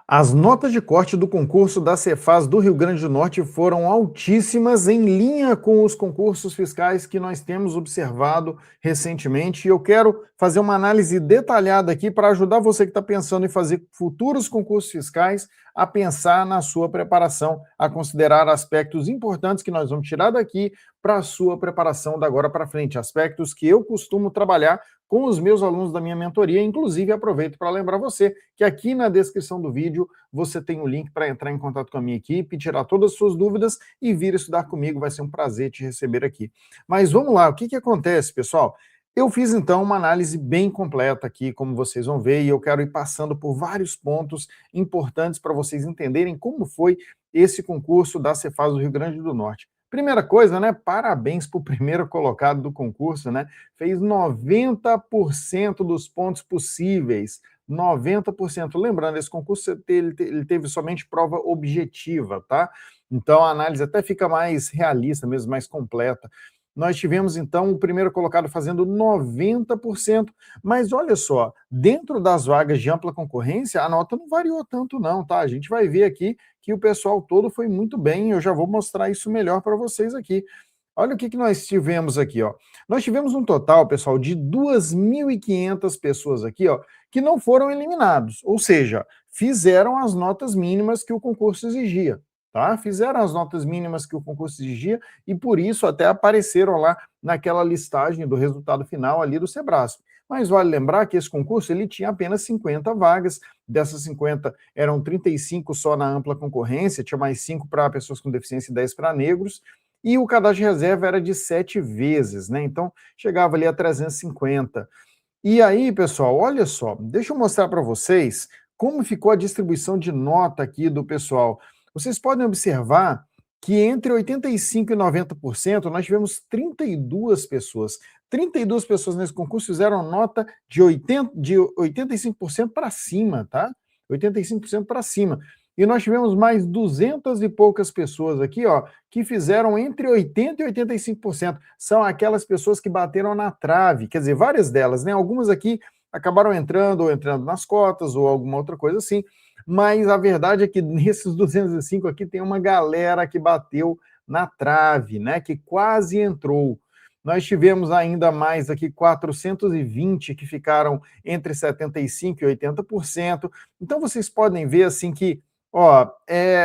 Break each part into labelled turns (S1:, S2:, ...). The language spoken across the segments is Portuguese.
S1: As notas de corte do concurso da Cefaz do Rio Grande do Norte foram altíssimas, em linha com os concursos fiscais que nós temos observado recentemente. E eu quero fazer uma análise detalhada aqui para ajudar você que está pensando em fazer futuros concursos fiscais a pensar na sua preparação, a considerar aspectos importantes que nós vamos tirar daqui para a sua preparação da agora para frente, aspectos que eu costumo trabalhar com os meus alunos da minha mentoria. Inclusive, aproveito para lembrar você que aqui na descrição do vídeo você tem o link para entrar em contato com a minha equipe, tirar todas as suas dúvidas e vir estudar comigo. Vai ser um prazer te receber aqui. Mas vamos lá, o que acontece, pessoal? Eu fiz, então, uma análise bem completa aqui, como vocês vão ver, e eu quero ir passando por vários pontos importantes para vocês entenderem como foi esse concurso da Cefaz do Rio Grande do Norte. Primeira coisa, né? Parabéns para o primeiro colocado do concurso, né? Fez 90% dos pontos possíveis. 90%. Lembrando, esse concurso ele teve somente prova objetiva, tá? Então a análise até fica mais realista mesmo, mais completa. Nós tivemos, então, o primeiro colocado fazendo 90%, mas olha só, dentro das vagas de ampla concorrência, a nota não variou tanto não, tá? A gente vai ver aqui que o pessoal todo foi muito bem, eu já vou mostrar isso melhor para vocês aqui. Olha o que nós tivemos aqui, ó. Nós tivemos um total, pessoal, de 2.500 pessoas aqui, ó, que não foram eliminados, ou seja, fizeram as notas mínimas que o concurso exigia. Tá? Fizeram as notas mínimas que o concurso exigia e por isso até apareceram lá naquela listagem do resultado final ali do Sebrasp. Mas vale lembrar que esse concurso ele tinha apenas 50 vagas, dessas 50 eram 35 só na ampla concorrência, tinha mais 5 para pessoas com deficiência e 10 para negros, e o cadastro de reserva era de 7 vezes, né? Então chegava ali a 350. E aí, pessoal, olha só, deixa eu mostrar para vocês como ficou a distribuição de nota aqui do pessoal. Vocês podem observar que entre 85% e 90% nós tivemos 32 pessoas. 32 pessoas nesse concurso fizeram nota de 85% para cima, tá? 85% para cima. E nós tivemos mais 200 e poucas pessoas aqui, ó, que fizeram entre 80% e 85%. São aquelas pessoas que bateram na trave, quer dizer, várias delas, né? Algumas aqui acabaram entrando ou entrando nas cotas ou alguma outra coisa assim, mas a verdade é que nesses 205 aqui tem uma galera que bateu na trave, né? Que quase entrou. Nós tivemos ainda mais aqui 420 que ficaram entre 75% e 80%. Então vocês podem ver assim que ó,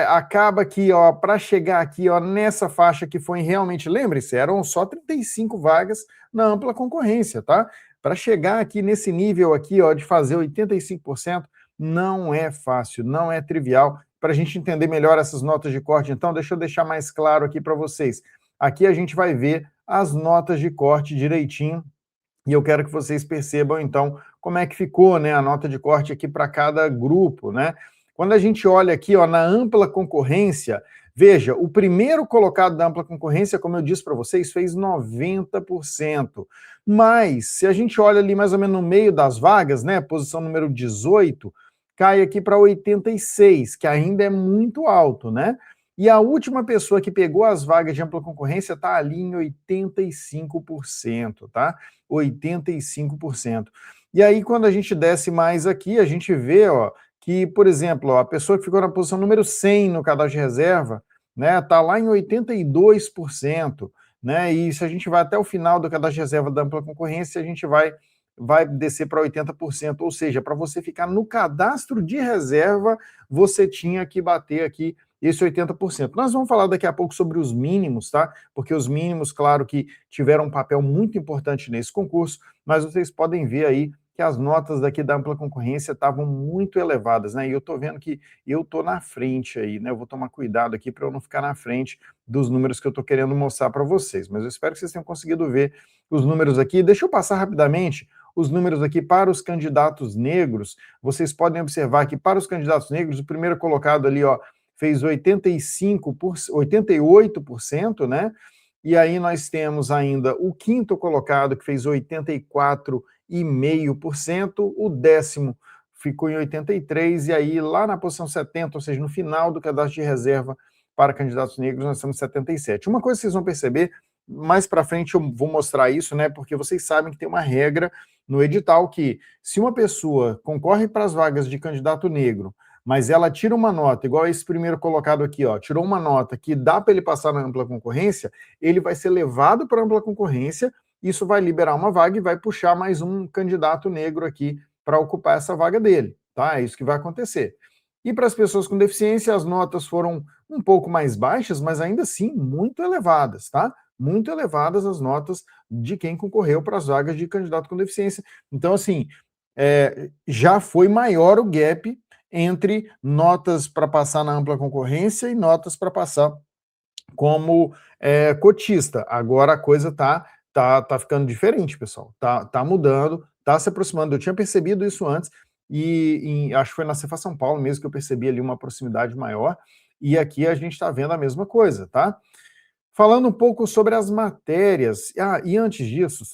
S1: acaba que, ó, para chegar aqui, ó, nessa faixa que foi realmente, lembre-se, eram só 35 vagas na ampla concorrência, tá? Para chegar aqui nesse nível aqui, ó, de fazer 85%, não é fácil, não é trivial. Para a gente entender melhor essas notas de corte, então, deixa eu deixar mais claro aqui para vocês. Aqui a gente vai ver as notas de corte direitinho, e eu quero que vocês percebam, então, como é que ficou, né, a nota de corte aqui para cada grupo, né? Quando a gente olha aqui, ó, na ampla concorrência, veja, o primeiro colocado da ampla concorrência, como eu disse para vocês, fez 90%. Mas, se a gente olha ali mais ou menos no meio das vagas, né, posição número 18, cai aqui para 86, que ainda é muito alto, né? E a última pessoa que pegou as vagas de ampla concorrência está ali em 85%, tá? 85%. E aí, quando a gente desce mais aqui, a gente vê, ó, que, por exemplo, ó, a pessoa que ficou na posição número 100 no cadastro de reserva, né, tá lá em 82%, né? E se a gente vai até o final do cadastro de reserva da ampla concorrência, a gente vai descer para 80%, ou seja, para você ficar no cadastro de reserva, você tinha que bater aqui esse 80%. Nós vamos falar daqui a pouco sobre os mínimos, tá? Porque os mínimos, claro que tiveram um papel muito importante nesse concurso, mas vocês podem ver aí que as notas daqui da ampla concorrência estavam muito elevadas, né? E eu estou vendo que eu estou na frente aí, né? Eu vou tomar cuidado aqui para eu não ficar na frente dos números que eu estou querendo mostrar para vocês, mas eu espero que vocês tenham conseguido ver os números aqui. Deixa eu passar rapidamente os números aqui para os candidatos negros. Vocês podem observar que para os candidatos negros, o primeiro colocado ali, ó, fez 88%, né? E aí nós temos ainda o quinto colocado, que fez 84,5%, o décimo ficou em 83%, e aí lá na posição 70, ou seja, no final do cadastro de reserva para candidatos negros, nós temos 77%. Uma coisa que vocês vão perceber, mais para frente eu vou mostrar isso, né? Porque vocês sabem que tem uma regra no edital que, se uma pessoa concorre para as vagas de candidato negro, mas ela tira uma nota, igual esse primeiro colocado aqui, ó, tirou uma nota que dá para ele passar na ampla concorrência, ele vai ser levado para a ampla concorrência, isso vai liberar uma vaga e vai puxar mais um candidato negro aqui para ocupar essa vaga dele, tá? É isso que vai acontecer. E para as pessoas com deficiência, as notas foram um pouco mais baixas, mas ainda assim muito elevadas, tá? Muito elevadas as notas de quem concorreu para as vagas de candidato com deficiência. Então, assim, já foi maior o gap entre notas para passar na ampla concorrência e notas para passar como cotista. Agora a coisa tá ficando diferente, pessoal. Tá mudando, tá se aproximando. Eu tinha percebido isso antes, e acho que foi na Cefa São Paulo mesmo que eu percebi ali uma proximidade maior, e aqui a gente está vendo a mesma coisa, tá? Falando um pouco sobre as matérias, e antes disso,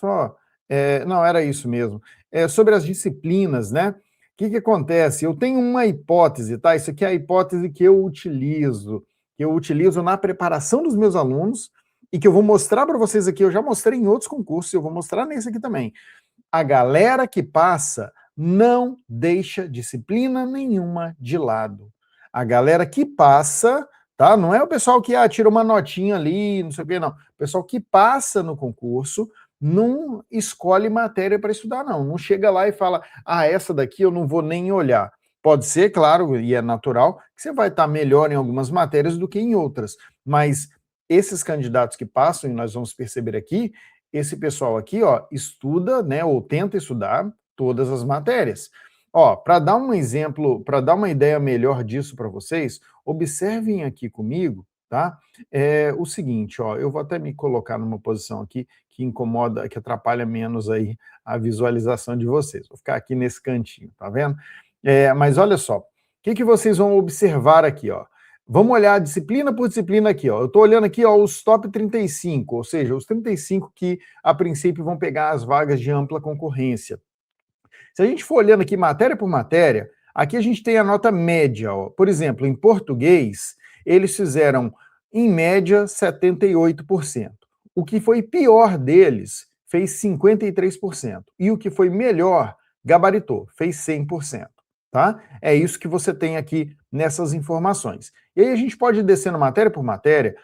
S1: não, era isso mesmo, sobre as disciplinas, né? O que acontece? Eu tenho uma hipótese, tá? Isso aqui é a hipótese que eu utilizo na preparação dos meus alunos, e que eu vou mostrar para vocês aqui, eu já mostrei em outros concursos, eu vou mostrar nesse aqui também. A galera que passa não deixa disciplina nenhuma de lado. A galera que passa, tá? Não é o pessoal que tira uma notinha ali, não sei o quê, não. O pessoal que passa no concurso não escolhe matéria para estudar, não. Não chega lá e fala, essa daqui eu não vou nem olhar. Pode ser, claro, e é natural, que você vai estar melhor em algumas matérias do que em outras, mas esses candidatos que passam, e nós vamos perceber aqui, esse pessoal aqui, ó, estuda, né, ou tenta estudar todas as matérias. Ó, para dar um exemplo, para dar uma ideia melhor disso para vocês, observem aqui comigo, tá? O seguinte, ó, eu vou até me colocar numa posição aqui que incomoda, que atrapalha menos aí a visualização de vocês. Vou ficar aqui nesse cantinho, tá vendo? Mas olha só, o que vocês vão observar aqui, ó? Vamos olhar disciplina por disciplina aqui, ó. Eu estou olhando aqui, ó, os top 35, ou seja, os 35 que, a princípio, vão pegar as vagas de ampla concorrência. Se a gente for olhando aqui matéria por matéria, aqui a gente tem a nota média, ó. Por exemplo, em português, eles fizeram, em média, 78%. O que foi pior deles fez 53%. E o que foi melhor, gabaritou, fez 100%. Tá? É isso que você tem aqui nessas informações. E aí a gente pode ir descendo matéria por matéria,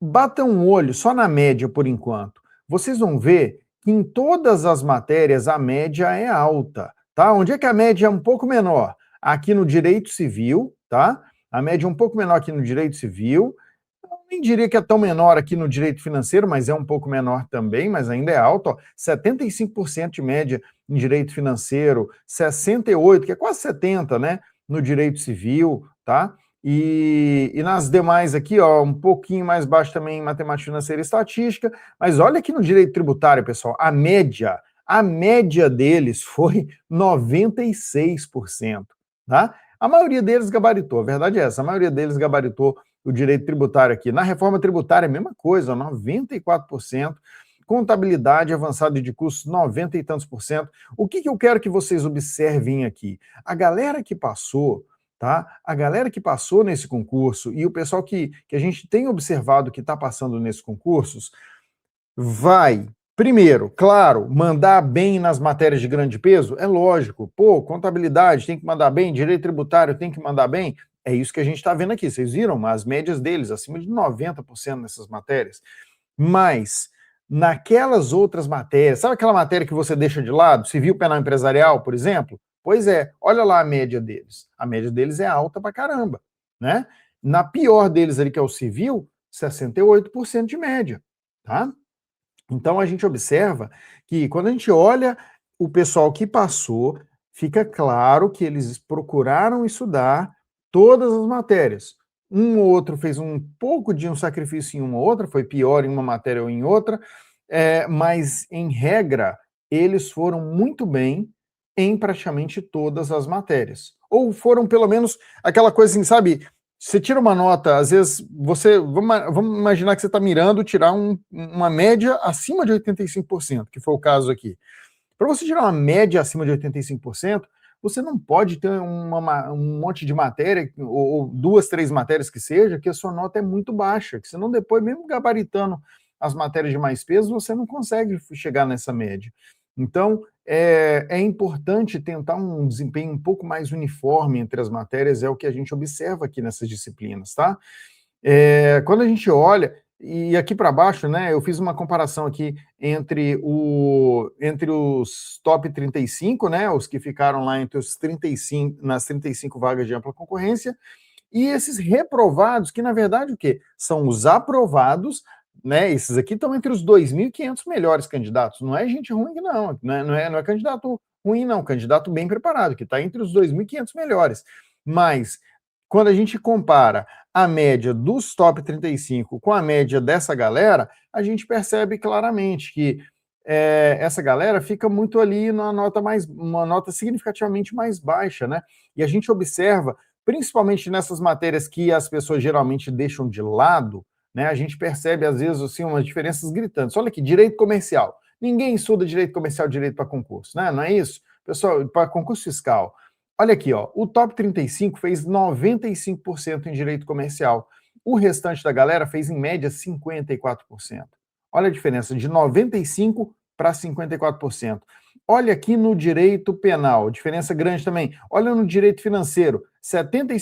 S1: bata um olho só na média por enquanto. Vocês vão ver que em todas as matérias a média é alta, tá? Onde é que a média é um pouco menor? Aqui no direito civil, tá? A média é um pouco menor aqui no direito civil. Eu nem diria que é tão menor aqui no direito financeiro, mas é um pouco menor também, mas ainda é alto, ó. 75% de média em direito financeiro, 68%, que é quase 70%, né? No direito civil, tá? E nas demais aqui, ó, um pouquinho mais baixo também em matemática financeira e estatística, mas olha aqui no direito tributário, pessoal, a média deles foi 96%, tá? A maioria deles gabaritou, a verdade é essa, a maioria deles gabaritou o direito tributário aqui. Na reforma tributária, a mesma coisa, 94%. Contabilidade avançada de custos, 90 e tantos por cento. O que eu quero que vocês observem aqui? A galera que passou, tá? A galera que passou nesse concurso e o pessoal que a gente tem observado que está passando nesses concursos, vai, primeiro, claro, mandar bem nas matérias de grande peso, é lógico. Pô, contabilidade tem que mandar bem, direito tributário tem que mandar bem. É isso que a gente está vendo aqui. Vocês viram as médias deles, acima de 90% nessas matérias. Mas, naquelas outras matérias, sabe aquela matéria que você deixa de lado? Civil penal empresarial, por exemplo? Pois é, olha lá a média deles. A média deles é alta pra caramba, né? Na pior deles ali, que é o civil, 68% de média, tá? Então a gente observa que quando a gente olha o pessoal que passou, fica claro que eles procuraram estudar todas as matérias. Um ou outro fez um pouco de um sacrifício em uma ou outra, foi pior em uma matéria ou em outra, mas em regra eles foram muito bem em praticamente todas as matérias. Ou foram pelo menos aquela coisa assim, sabe? Você tira uma nota, às vezes vamos imaginar que você está mirando tirar uma média acima de 85%, que foi o caso aqui. Para você tirar uma média acima de 85%, você não pode ter um monte de matéria, ou duas, três matérias que seja, que a sua nota é muito baixa, que senão depois, mesmo gabaritando as matérias de mais peso, você não consegue chegar nessa média. Então, é importante tentar um desempenho um pouco mais uniforme entre as matérias, é o que a gente observa aqui nessas disciplinas, tá? Quando a gente olha, e aqui para baixo, né, eu fiz uma comparação aqui entre os top 35, né, os que ficaram lá entre os 35, nas 35 vagas de ampla concorrência, e esses reprovados, que na verdade o quê? São os aprovados, né? Esses aqui estão entre os 2.500 melhores candidatos. Não é gente ruim, não. Não é candidato ruim, não. Candidato bem preparado, que está entre os 2.500 melhores. Mas, quando a gente compara a média dos top 35 com a média dessa galera, a gente percebe claramente que essa galera fica muito ali uma nota significativamente mais baixa, né? E a gente observa, principalmente nessas matérias que as pessoas geralmente deixam de lado, né, a gente percebe, às vezes, assim, umas diferenças gritantes. Olha aqui, direito comercial. Ninguém estuda direito comercial, direito para concurso, né? Não é isso? Pessoal, para concurso fiscal. Olha aqui, ó, o top 35 fez 95% em direito comercial. O restante da galera fez, em média, 54%. Olha a diferença, de 95% para 54%. Olha aqui no direito penal, diferença grande também. Olha no direito financeiro,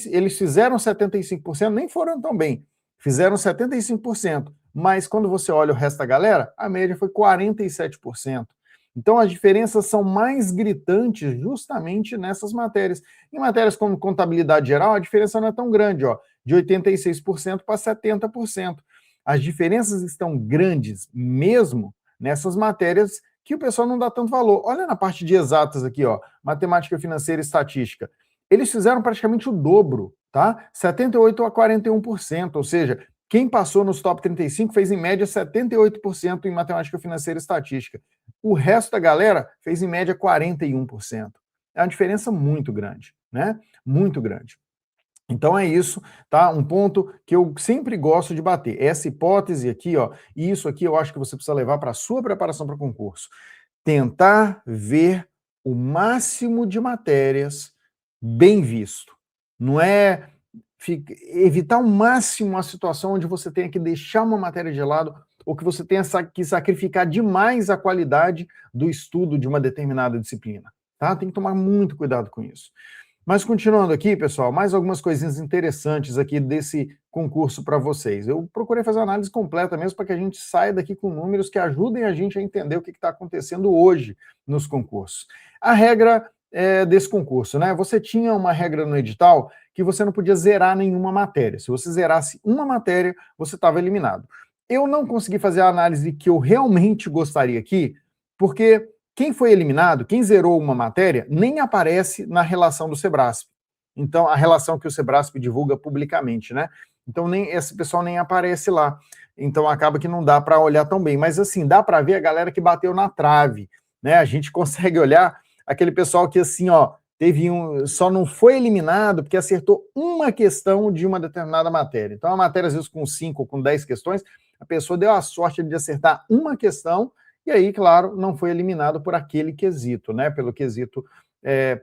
S1: eles fizeram 75%, nem foram tão bem. Fizeram 75%, mas quando você olha o resto da galera, a média foi 47%. Então as diferenças são mais gritantes justamente nessas matérias. Em matérias como contabilidade geral, a diferença não é tão grande, ó, de 86% para 70%. As diferenças estão grandes mesmo nessas matérias que o pessoal não dá tanto valor. Olha na parte de exatas aqui, ó, matemática financeira e estatística. Eles fizeram praticamente o dobro, tá? 78% a 41%, ou seja, quem passou nos top 35 fez em média 78% em matemática financeira e estatística. O resto da galera fez em média 41%. É uma diferença muito grande, né? Muito grande. Então é isso, tá? Um ponto que eu sempre gosto de bater. Essa hipótese aqui, ó, e isso aqui eu acho que você precisa levar para a sua preparação para concurso. Tentar ver o máximo de matérias bem visto. Não é evitar ao máximo a situação onde você tenha que deixar uma matéria de lado ou que você tenha que sacrificar demais a qualidade do estudo de uma determinada disciplina, tá? Tem que tomar muito cuidado com isso. Mas continuando aqui, pessoal, mais algumas coisinhas interessantes aqui desse concurso para vocês. Eu procurei fazer uma análise completa mesmo para que a gente saia daqui com números que ajudem a gente a entender o que está acontecendo hoje nos concursos. A regra desse concurso, né? Você tinha uma regra no edital que você não podia zerar nenhuma matéria. Se você zerasse uma matéria, você estava eliminado. Eu não consegui fazer a análise que eu realmente gostaria aqui, porque quem foi eliminado, quem zerou uma matéria, nem aparece na relação do Sebrasp. Então, a relação que o Sebrasp divulga publicamente, né? Então, esse pessoal nem aparece lá. Então, acaba que não dá para olhar tão bem. Mas, assim, dá para ver a galera que bateu na trave, né? A gente consegue olhar aquele pessoal que, assim, ó, só não foi eliminado porque acertou uma questão de uma determinada matéria. Então, a matéria, às vezes, com 5 ou com 10 questões, a pessoa deu a sorte de acertar uma questão e aí, claro, não foi eliminado por aquele quesito, né? Pelo quesito,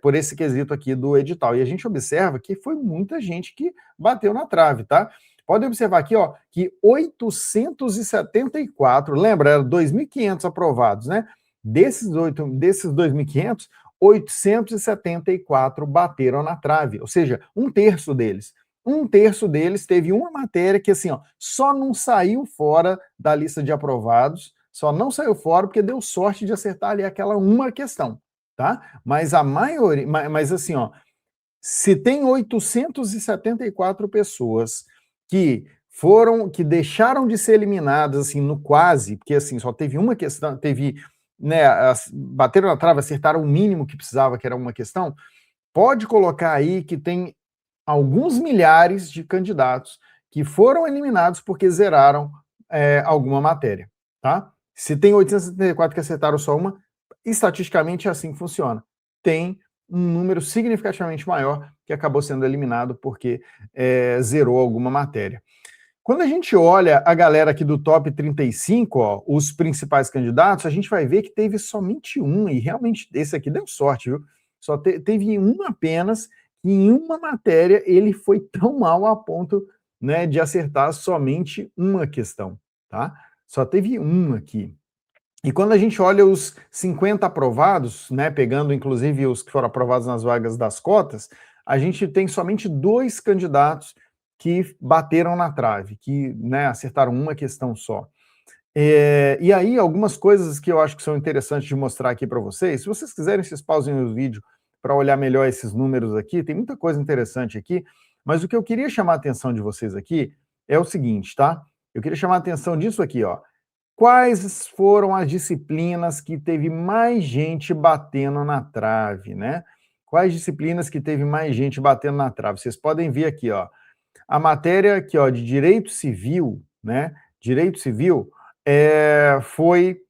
S1: por esse quesito aqui do edital. E a gente observa que foi muita gente que bateu na trave, tá? Pode observar aqui, ó, que 874, lembra, eram 2.500 aprovados, né? Desses 2.500, 874 bateram na trave, ou seja, um terço deles. Um terço deles teve uma matéria que, assim, ó, só não saiu fora da lista de aprovados, só não saiu fora porque deu sorte de acertar ali aquela uma questão, tá? Mas a maioria, mas assim, ó, se tem 874 pessoas que deixaram de ser eliminadas, assim, no quase, porque assim, só teve uma questão, né, bateram na trave, acertaram o mínimo que precisava, que era uma questão, pode colocar aí que tem alguns milhares de candidatos que foram eliminados porque zeraram alguma matéria, tá? Se tem 874 que acertaram só uma, estatisticamente é assim que funciona. Tem um número significativamente maior que acabou sendo eliminado porque zerou alguma matéria. Quando a gente olha a galera aqui do top 35, ó, os principais candidatos, a gente vai ver que teve somente um, e realmente esse aqui deu sorte, viu? Só teve um apenas, e em uma matéria ele foi tão mal a ponto, né, de acertar somente uma questão, tá? Só teve um aqui. E quando a gente olha os 50 aprovados, né, pegando inclusive os que foram aprovados nas vagas das cotas, a gente tem somente 2 candidatos que bateram na trave, que, né, acertaram uma questão só. E aí, algumas coisas que eu acho que são interessantes de mostrar aqui para vocês, se vocês quiserem, vocês pausem o vídeo para olhar melhor esses números aqui, tem muita coisa interessante aqui, mas o que eu queria chamar a atenção de vocês aqui é o seguinte, tá? Eu queria chamar a atenção disso aqui, ó. Quais foram as disciplinas que teve mais gente batendo na trave, né? Quais disciplinas que teve mais gente batendo na trave? Vocês podem ver aqui, ó, a matéria aqui, ó, de direito civil, né? Direito civil foi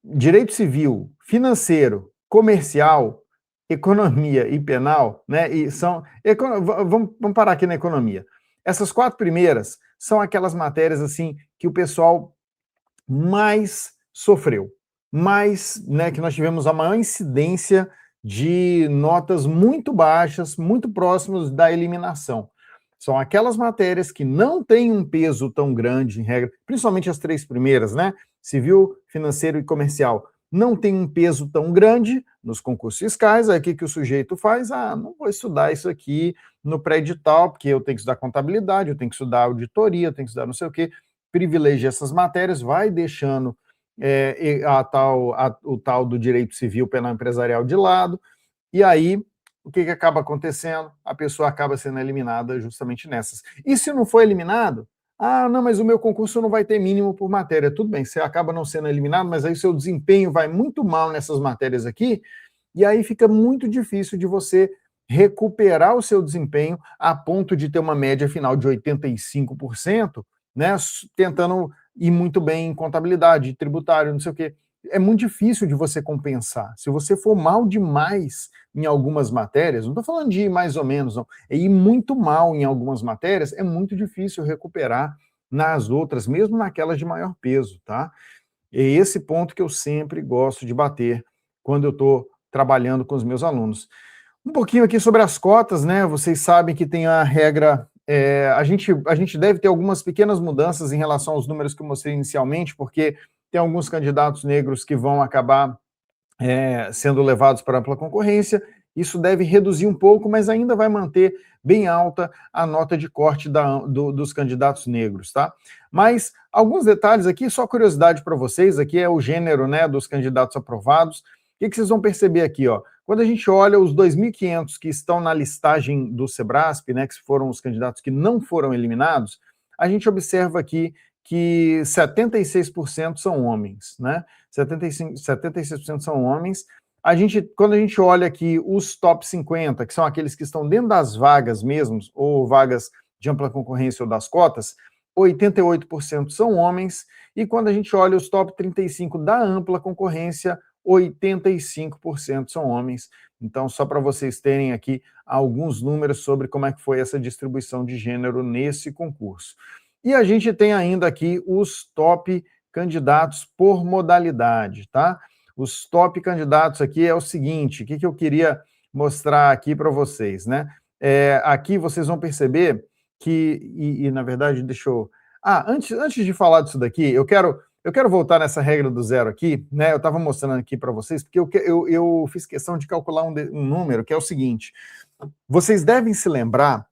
S1: direito civil, financeiro, comercial, economia e penal, né? E são vamos parar aqui na economia. Essas 4 primeiras são aquelas matérias assim que o pessoal mais sofreu, mais, né, que nós tivemos a maior incidência de notas muito baixas, muito próximas da eliminação. São aquelas matérias que não têm um peso tão grande, em regra, principalmente as 3 primeiras, né? Civil, financeiro e comercial. Não tem um peso tão grande nos concursos fiscais, aí o que o sujeito faz? Ah, não vou estudar isso aqui no pré-edital, porque eu tenho que estudar contabilidade, eu tenho que estudar auditoria, eu tenho que estudar não sei o quê, privilegia essas matérias, vai deixando o tal do direito civil penal empresarial de lado, e aí o que acaba acontecendo? A pessoa acaba sendo eliminada justamente nessas. E se não for eliminado, ah, não, mas o meu concurso não vai ter mínimo por matéria. Tudo bem, você acaba não sendo eliminado, mas aí o seu desempenho vai muito mal nessas matérias aqui, e aí fica muito difícil de você recuperar o seu desempenho a ponto de ter uma média final de 85%, né, tentando ir muito bem em contabilidade, tributário, não sei o quê. É muito difícil de você compensar. Se você for mal demais em algumas matérias, não estou falando de ir mais ou menos, não, é ir muito mal em algumas matérias, é muito difícil recuperar nas outras, mesmo naquelas de maior peso, tá? É esse ponto que eu sempre gosto de bater quando eu estou trabalhando com os meus alunos. Um pouquinho aqui sobre as cotas, né? Vocês sabem que tem a regra. A gente deve ter algumas pequenas mudanças em relação aos números que eu mostrei inicialmente, porque tem alguns candidatos negros que vão acabar sendo levados para ampla concorrência. Isso deve reduzir um pouco, mas ainda vai manter bem alta a nota de corte dos candidatos negros, tá? Mas alguns detalhes aqui, só curiosidade para vocês, aqui é o gênero, né, dos candidatos aprovados. O que vocês vão perceber aqui, ó? Quando a gente olha os 2.500 que estão na listagem do Sebrasp, né, que foram os candidatos que não foram eliminados, a gente observa aqui que 76% são homens, né? 76% são homens. Quando a gente olha aqui os top 50, que são aqueles que estão dentro das vagas mesmos, ou vagas de ampla concorrência ou das cotas, 88% são homens, e quando a gente olha os top 35 da ampla concorrência, 85% são homens. Então, só para vocês terem aqui alguns números sobre como é que foi essa distribuição de gênero nesse concurso. E a gente tem ainda aqui os top candidatos por modalidade, tá? Os top candidatos aqui é o seguinte, o que eu queria mostrar aqui para vocês, né? Aqui vocês vão perceber que, na verdade, deixa eu... antes de falar disso daqui, eu quero voltar nessa regra do zero aqui, né? Eu estava mostrando aqui para vocês, porque eu fiz questão de calcular um número, que é o seguinte, vocês devem se lembrar,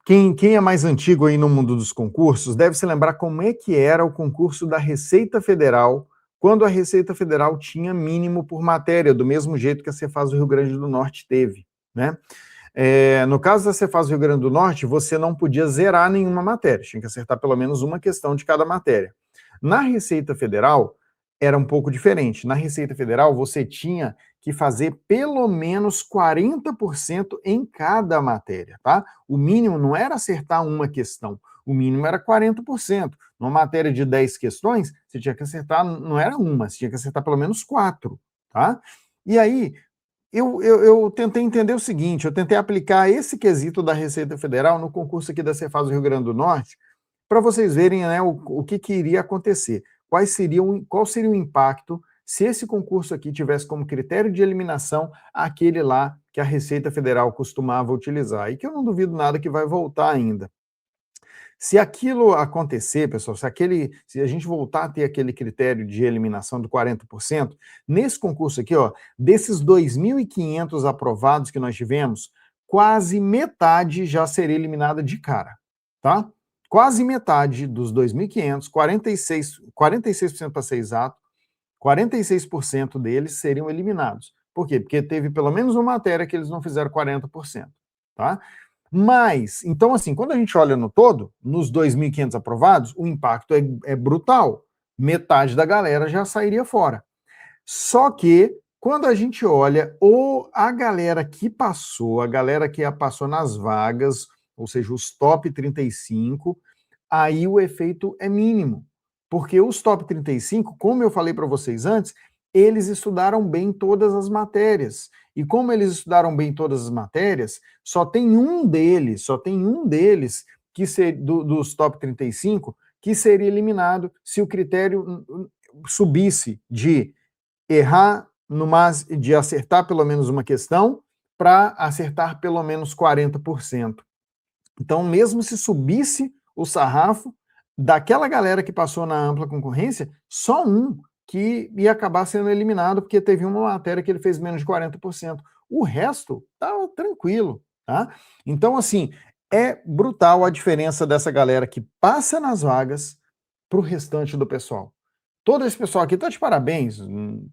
S1: quem é mais antigo aí no mundo dos concursos, deve se lembrar como é que era o concurso da Receita Federal, quando a Receita Federal tinha mínimo por matéria, do mesmo jeito que a Cefaz do Rio Grande do Norte teve, né? No caso da Cefaz do Rio Grande do Norte, você não podia zerar nenhuma matéria, tinha que acertar pelo menos uma questão de cada matéria. Na Receita Federal, era um pouco diferente. Na Receita Federal, você tinha que fazer pelo menos 40% em cada matéria, tá? O mínimo não era acertar uma questão, o mínimo era 40%. Numa matéria de 10 questões, você tinha que acertar, não era uma, você tinha que acertar pelo menos 4, tá? E aí, eu tentei entender o seguinte, eu tentei aplicar esse quesito da Receita Federal no concurso aqui da Cefaz do Rio Grande do Norte, para vocês verem, né, o que iria acontecer. Qual seria o impacto se esse concurso aqui tivesse como critério de eliminação aquele lá que a Receita Federal costumava utilizar, e que eu não duvido nada que vai voltar ainda. Se aquilo acontecer, pessoal, se a gente voltar a ter aquele critério de eliminação do 40%, nesse concurso aqui, ó, desses 2.500 aprovados que nós tivemos, quase metade já seria eliminada de cara, tá? Quase metade dos 2.500, 46% para ser exato, 46% deles seriam eliminados. Por quê? Porque teve pelo menos uma matéria que eles não fizeram 40%, tá? Mas, então assim, quando a gente olha no todo, nos 2.500 aprovados, o impacto é brutal. Metade da galera já sairia fora. Só que, quando a gente olha a galera que passou, a galera que passou nas vagas, ou seja, os top 35, aí o efeito é mínimo. Porque os top 35, como eu falei para vocês antes, eles estudaram bem todas as matérias. E como eles estudaram bem todas as matérias, só tem um deles que dos top 35 que seria eliminado se o critério subisse de errar de acertar pelo menos uma questão para acertar pelo menos 40%. Então, mesmo se subisse o sarrafo, daquela galera que passou na ampla concorrência, só um que ia acabar sendo eliminado porque teve uma matéria que ele fez menos de 40%. O resto estava tranquilo, tá? Então, assim, é brutal a diferença dessa galera que passa nas vagas para o restante do pessoal. Todo esse pessoal aqui está de parabéns.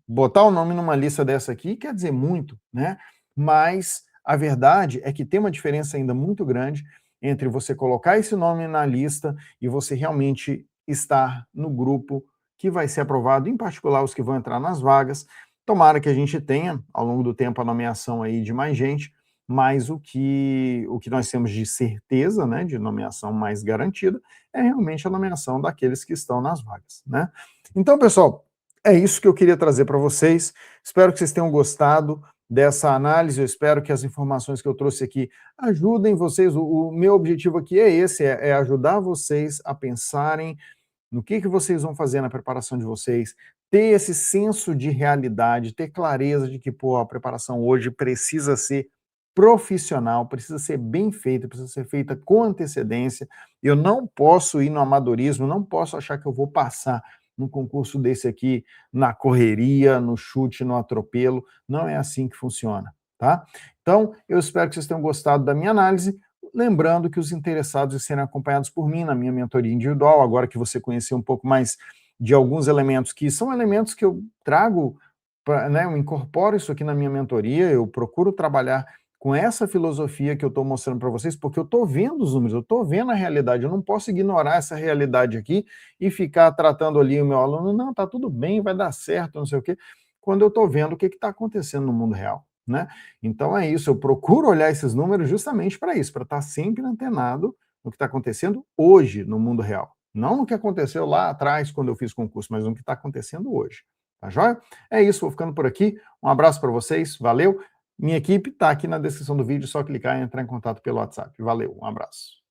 S1: Botar o nome numa lista dessa aqui quer dizer muito, né? Mas a verdade é que tem uma diferença ainda muito grande entre você colocar esse nome na lista e você realmente estar no grupo que vai ser aprovado, em particular os que vão entrar nas vagas. Tomara que a gente tenha, ao longo do tempo, a nomeação aí de mais gente, mas o que nós temos de certeza, né, de nomeação mais garantida, é realmente a nomeação daqueles que estão nas vagas, né? Então, pessoal, é isso que eu queria trazer para vocês. Espero que vocês tenham gostado dessa análise. Eu espero que as informações que eu trouxe aqui ajudem vocês. O meu objetivo aqui é esse, é ajudar vocês a pensarem no que vocês vão fazer na preparação de vocês, ter esse senso de realidade, ter clareza de que, pô, a preparação hoje precisa ser profissional, precisa ser bem feita, precisa ser feita com antecedência. Eu não posso ir no amadorismo, não posso achar que eu vou passar num concurso desse aqui na correria, no chute, no atropelo. Não é assim que funciona, tá? Então, eu espero que vocês tenham gostado da minha análise. Lembrando que os interessados em serem acompanhados por mim na minha mentoria individual, agora que você conheceu um pouco mais de alguns elementos que são elementos que eu trago, né, eu incorporo isso aqui na minha mentoria, eu procuro trabalhar com essa filosofia que eu estou mostrando para vocês, porque eu estou vendo os números, eu estou vendo a realidade, eu não posso ignorar essa realidade aqui e ficar tratando ali o meu aluno, não, tá tudo bem, vai dar certo, não sei o quê, quando eu estou vendo o que está acontecendo no mundo real, né? Então é isso, eu procuro olhar esses números justamente para isso, para estar sempre antenado no que está acontecendo hoje no mundo real. Não no que aconteceu lá atrás, quando eu fiz concurso, mas no que está acontecendo hoje. Tá joia? É isso, vou ficando por aqui. Um abraço para vocês, valeu. Minha equipe está aqui na descrição do vídeo, só clicar e entrar em contato pelo WhatsApp. Valeu, um abraço.